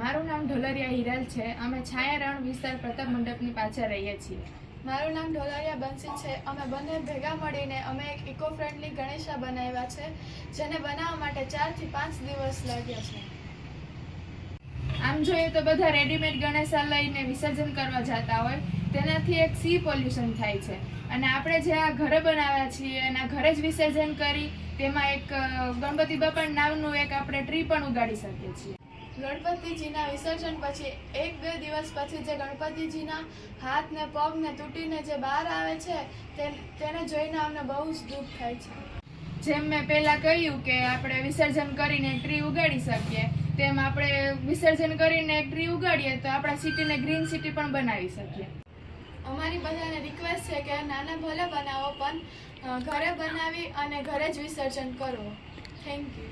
મારું નામ ઢોલરિયા હિરાલ છે. અમે છાયારણ વિસ્તાર પ્રતાપ મંડપની પાછળ રહીએ છીએ. મારું નામ ઢોલરિયા બંસી છે. અમે બંને ભેગા મળીને અમે એક ઇકો ફ્રેન્ડલી ગણેશા બનાવ્યા છે, જેને બનાવવા માટે 4 થી 5 દિવસ લાગ્યા છે. આમ જોઈએ તો બધા રેડીમેડ ગણેશા લઈને વિસર્જન કરવા જતા હોય, તેનાથી એક સી પોલ્યુશન થાય છે. અને આપણે જે આ ઘરે બનાવ્યા છીએ એના ઘરે જ વિસર્જન કરી તેમાં એક ગણપતિ બાપા નામનું એક આપણે ટ્રી પણ ઉગાડી શકીએ છીએ. ગણપતિજીના વિસર્જન પછી 1-2 દિવસ પછી જે ગણપતિજીના હાથ ને પગ ને તૂટીને જે બહાર આવે છે તેને જોઈને અમને બહુ જ દુઃખ થાય છે. જેમ મેં પહેલા કહ્યું કે આપણે વિસર્જન કરીને એક ટ્રી ઉગાડી શકીએ, તેમ આપણે વિસર્જન કરીને એક ટ્રી ઉગાડીએ તો આપણા સિટીને ગ્રીન સિટી પણ બનાવી શકીએ. અમારી બધાને રિક્વેસ્ટ છે કે નાના ભલે બનાવો પણ ઘરે બનાવી અને ઘરે જ વિસર્જન કરો. Thank you.